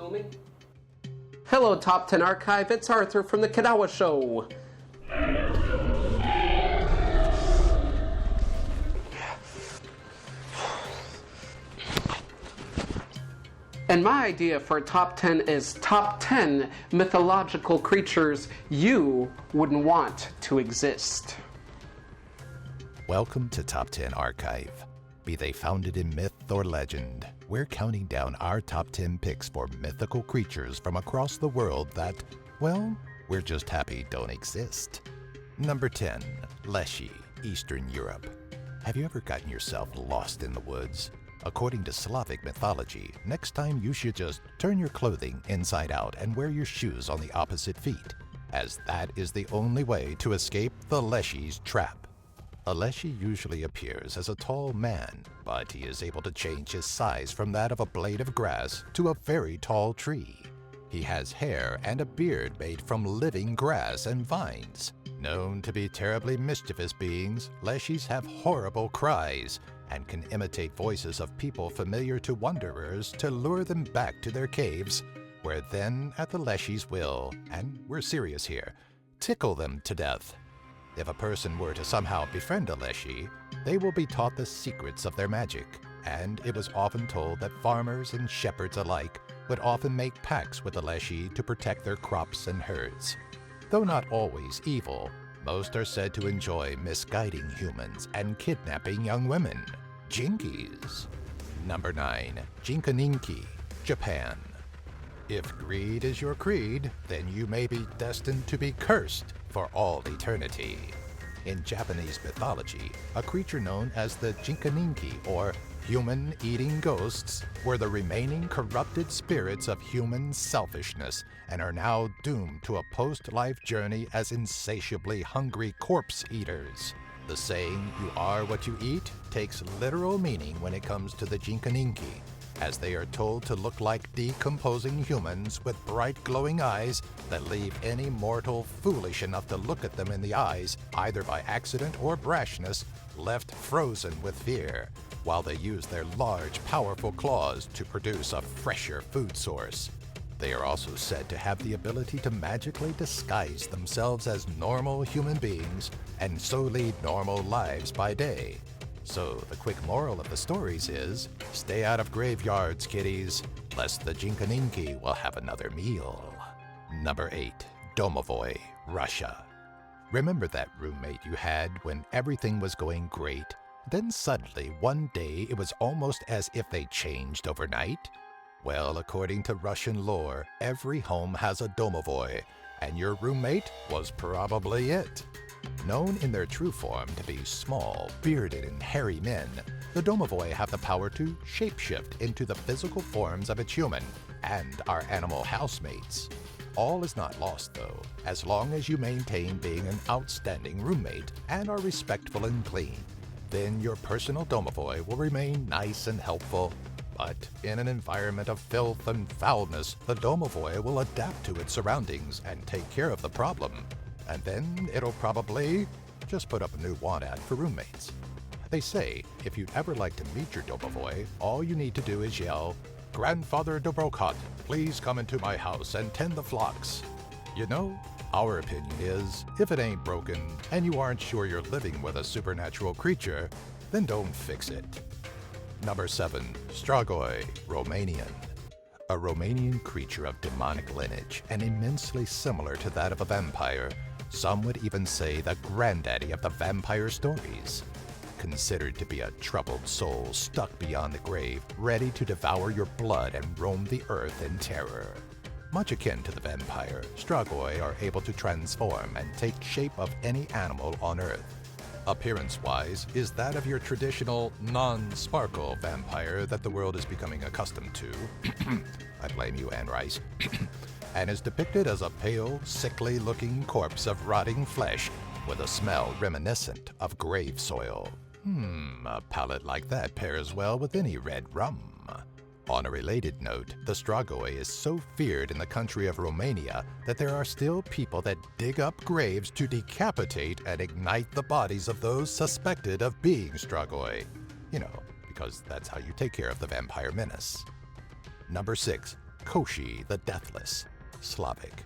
Filming? Hello, Top 10 Archive. It's Arthur from the Kadawa Show. And my idea for Top 10 is Top 10 mythological creatures you wouldn't want to exist. Welcome to Top 10 Archive. Be they founded in myth or legend, we're counting down our top 10 picks for mythical creatures from across the world that, well, we're just happy don't exist. Number 10, Leshy, Eastern Europe. Have you ever gotten yourself lost in the woods? According to Slavic mythology, next time you should just turn your clothing inside out and wear your shoes on the opposite feet, as that is the only way to escape the Leshy's trap. A Leshy usually appears as a tall man, but he is able to change his size from that of a blade of grass to a very tall tree. He has hair and a beard made from living grass and vines. Known to be terribly mischievous beings, Leshies have horrible cries and can imitate voices of people familiar to wanderers to lure them back to their caves, where then, at the Leshy's will, and we're serious here, tickle them to death. If a person were to somehow befriend a Leshy, they will be taught the secrets of their magic, and it was often told that farmers and shepherds alike would often make pacts with the Leshy to protect their crops and herds. Though not always evil, most are said to enjoy misguiding humans and kidnapping young women. Jinkies. Number 9. Jikininki, Japan. If greed is your creed, then you may be destined to be cursed for all eternity. In Japanese mythology, a creature known as the Jikininki, or human-eating ghosts, were the remaining corrupted spirits of human selfishness and are now doomed to a post-life journey as insatiably hungry corpse eaters. The saying, "you are what you eat," takes literal meaning when it comes to the Jikininki, as they are told to look like decomposing humans with bright glowing eyes that leave any mortal foolish enough to look at them in the eyes, either by accident or brashness, left frozen with fear, while they use their large, powerful claws to produce a fresher food source. They are also said to have the ability to magically disguise themselves as normal human beings and so lead normal lives by day. So the quick moral of the stories is, stay out of graveyards, kiddies, lest the Jikininki will have another meal. Number 8. Domovoi, Russia. Remember that roommate you had when everything was going great? Then suddenly, one day, it was almost as if they changed overnight? Well, according to Russian lore, every home has a Domovoi, and your roommate was probably it. Known in their true form to be small, bearded, and hairy men, the Domovoi have the power to shapeshift into the physical forms of its human and our animal housemates. All is not lost, though, as long as you maintain being an outstanding roommate and are respectful and clean. Then your personal Domovoi will remain nice and helpful. But in an environment of filth and foulness, the Domovoi will adapt to its surroundings and take care of the problem. And then it'll probably just put up a new want ad for roommates. They say if you'd ever like to meet your Domovoi, all you need to do is yell, "Grandfather Dobrokot, please come into my house and tend the flocks." You know, our opinion is, if it ain't broken and you aren't sure you're living with a supernatural creature, then don't fix it. Number 7. Strigoi, Romanian. A Romanian creature of demonic lineage and immensely similar to that of a vampire. Some would even say the granddaddy of the vampire stories. Considered to be a troubled soul stuck beyond the grave, ready to devour your blood and roam the earth in terror. Much akin to the vampire, Strigoi are able to transform and take shape of any animal on earth. Appearance-wise, is that of your traditional non-sparkle vampire that the world is becoming accustomed to. I blame you, Anne Rice. And is depicted as a pale, sickly-looking corpse of rotting flesh with a smell reminiscent of grave soil. A palate like that pairs well with any red rum. On a related note, the Strigoi is so feared in the country of Romania that there are still people that dig up graves to decapitate and ignite the bodies of those suspected of being Strigoi. You know, because that's how you take care of the vampire menace. Number 6. Koshi the Deathless, Slavic.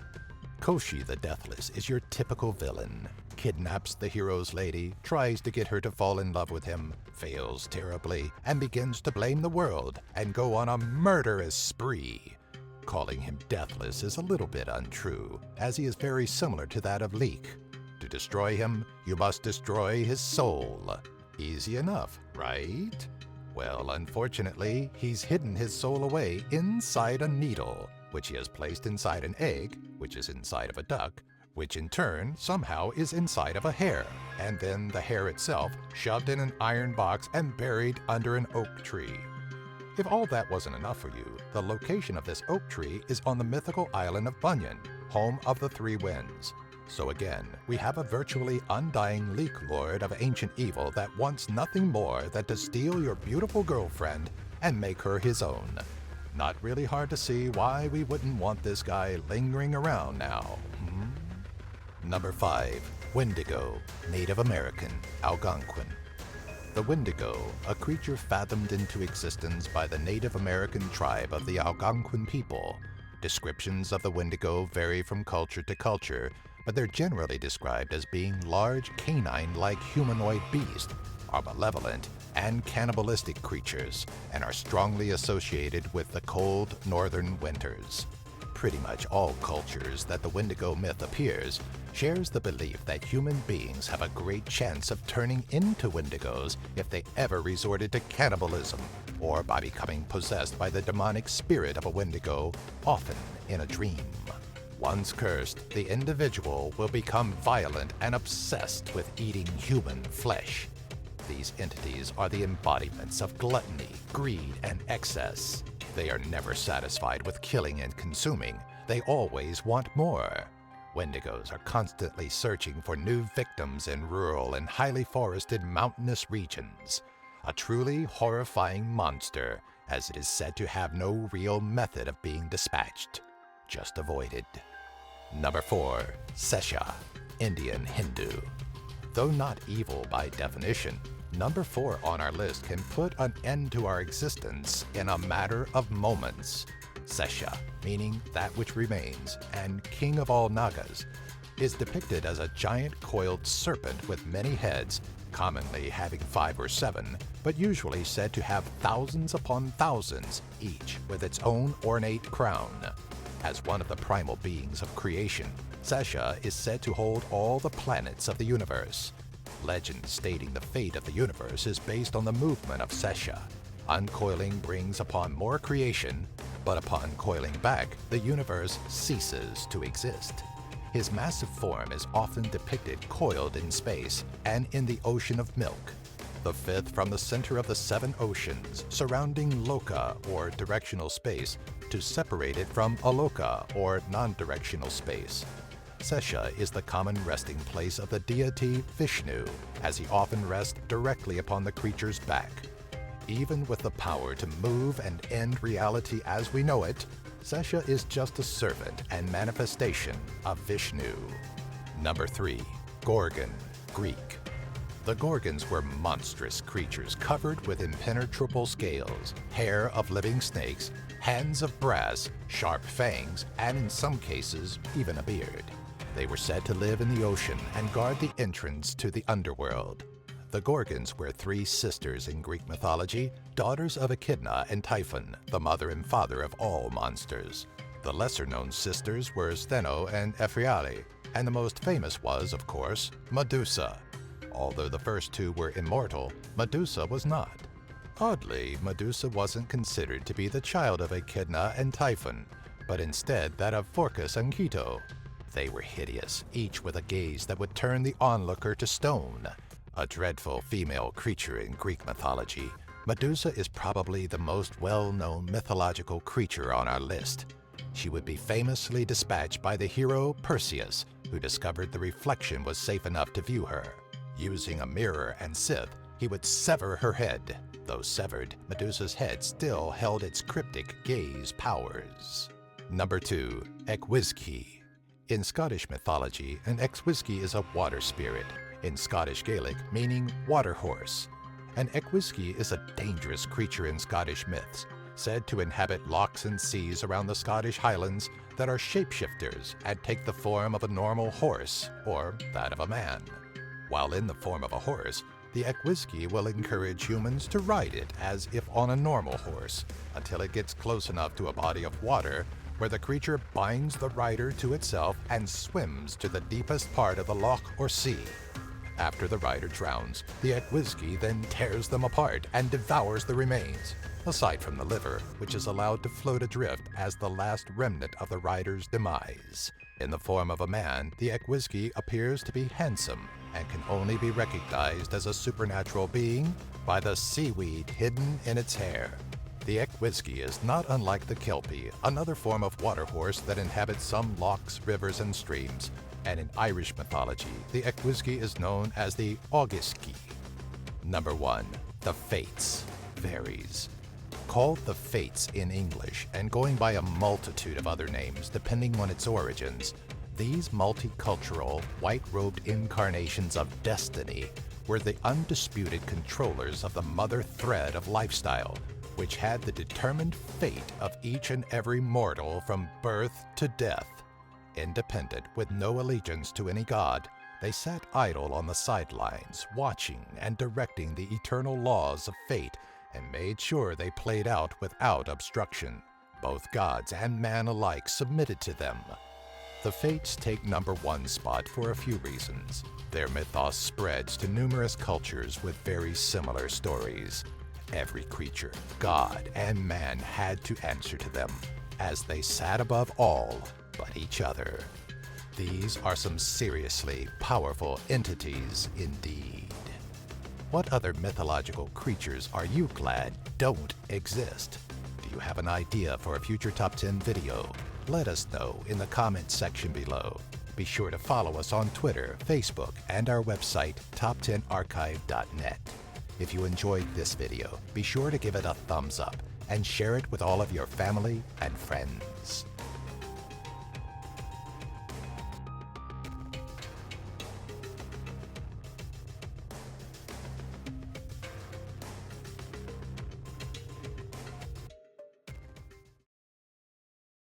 Koshi the Deathless is your typical villain. Kidnaps the hero's lady, tries to get her to fall in love with him, fails terribly, and begins to blame the world and go on a murderous spree. Calling him Deathless is a little bit untrue, as he is very similar to that of Leek. To destroy him, you must destroy his soul. Easy enough, right? Well, unfortunately, he's hidden his soul away inside a needle, which he has placed inside an egg, which is inside of a duck, which in turn somehow is inside of a hare, and then the hare itself shoved in an iron box and buried under an oak tree. If all that wasn't enough for you, the location of this oak tree is on the mythical island of Bunyan, home of the three winds. So again, we have a virtually undying leek lord of ancient evil that wants nothing more than to steal your beautiful girlfriend and make her his own. Not really hard to see why we wouldn't want this guy lingering around now. Number 5. Wendigo, Native American, Algonquian. The Wendigo, a creature fathomed into existence by the Native American tribe of the Algonquian people. Descriptions of the Wendigo vary from culture to culture, but they're generally described as being large canine-like humanoid beasts, are malevolent and cannibalistic creatures, and are strongly associated with the cold northern winters. Pretty much all cultures that the Wendigo myth appears shares the belief that human beings have a great chance of turning into Wendigos if they ever resorted to cannibalism, or by becoming possessed by the demonic spirit of a Wendigo, often in a dream. Once cursed, the individual will become violent and obsessed with eating human flesh. These entities are the embodiments of gluttony, greed, and excess. They are never satisfied with killing and consuming. They always want more. Wendigos are constantly searching for new victims in rural and highly forested mountainous regions. A truly horrifying monster, as it is said to have no real method of being dispatched. Just avoided. Number 4. Shesha, Indian Hindu. Though not evil by definition, number 4 on our list can put an end to our existence in a matter of moments. Shesha, meaning that which remains, and king of all Nagas, is depicted as a giant coiled serpent with many heads, commonly having 5 or 7, but usually said to have thousands upon thousands, each with its own ornate crown. As one of the primal beings of creation, Shesha is said to hold all the planets of the universe. Legend stating the fate of the universe is based on the movement of Shesha. Uncoiling brings upon more creation, but upon coiling back, the universe ceases to exist. His massive form is often depicted coiled in space and in the ocean of milk, the 5th from the center of the 7 oceans surrounding Loka, or directional space, to separate it from Aloka, or non-directional space. Shesha is the common resting place of the deity Vishnu, as he often rests directly upon the creature's back. Even with the power to move and end reality as we know it, Shesha is just a servant and manifestation of Vishnu. Number 3. Gorgon, Greek. The Gorgons were monstrous creatures covered with impenetrable scales, hair of living snakes, hands of brass, sharp fangs, and in some cases, even a beard. They were said to live in the ocean and guard the entrance to the underworld. The Gorgons were 3 sisters in Greek mythology, daughters of Echidna and Typhon, the mother and father of all monsters. The lesser-known sisters were Stheno and Ephiale, and the most famous was, of course, Medusa. Although the first 2 were immortal, Medusa was not. Oddly, Medusa wasn't considered to be the child of Echidna and Typhon, but instead that of Phorcys and Keto. They were hideous, each with a gaze that would turn the onlooker to stone. A dreadful female creature in Greek mythology, Medusa is probably the most well-known mythological creature on our list. She would be famously dispatched by the hero Perseus, who discovered the reflection was safe enough to view her. Using a mirror and scythe, he would sever her head. Though severed, Medusa's head still held its cryptic gaze powers. Number 2. Whisky. In Scottish mythology, an uisge is a water spirit, in Scottish Gaelic meaning water horse. An uisge is a dangerous creature in Scottish myths, said to inhabit lochs and seas around the Scottish Highlands that are shapeshifters and take the form of a normal horse or that of a man. While in the form of a horse, the uisge will encourage humans to ride it as if on a normal horse until it gets close enough to a body of water where the creature binds the rider to itself and swims to the deepest part of the loch or sea. After the rider drowns, the uisge then tears them apart and devours the remains, aside from the liver, which is allowed to float adrift as the last remnant of the rider's demise. In the form of a man, the uisge appears to be handsome and can only be recognized as a supernatural being by the seaweed hidden in its hair. The uisge is not unlike the kelpie, another form of water horse that inhabits some lochs, rivers, and streams. And in Irish mythology, the uisge is known as the uisge. Number 1. The Fates. Varies. Called the Fates in English and going by a multitude of other names depending on its origins, these multicultural, white-robed incarnations of destiny were the undisputed controllers of the mother thread of lifestyle, which had the determined fate of each and every mortal from birth to death. Independent, with no allegiance to any god, they sat idle on the sidelines, watching and directing the eternal laws of fate, and made sure they played out without obstruction. Both gods and man alike submitted to them. The Fates take number 1 spot for a few reasons. Their mythos spreads to numerous cultures with very similar stories. Every creature, god, and man had to answer to them, as they sat above all but each other. These are some seriously powerful entities indeed. What other mythological creatures are you glad don't exist? Do you have an idea for a future Top 10 video? Let us know in the comments section below. Be sure to follow us on Twitter, Facebook, and our website, top10archive.net. If you enjoyed this video, be sure to give it a thumbs up and share it with all of your family and friends.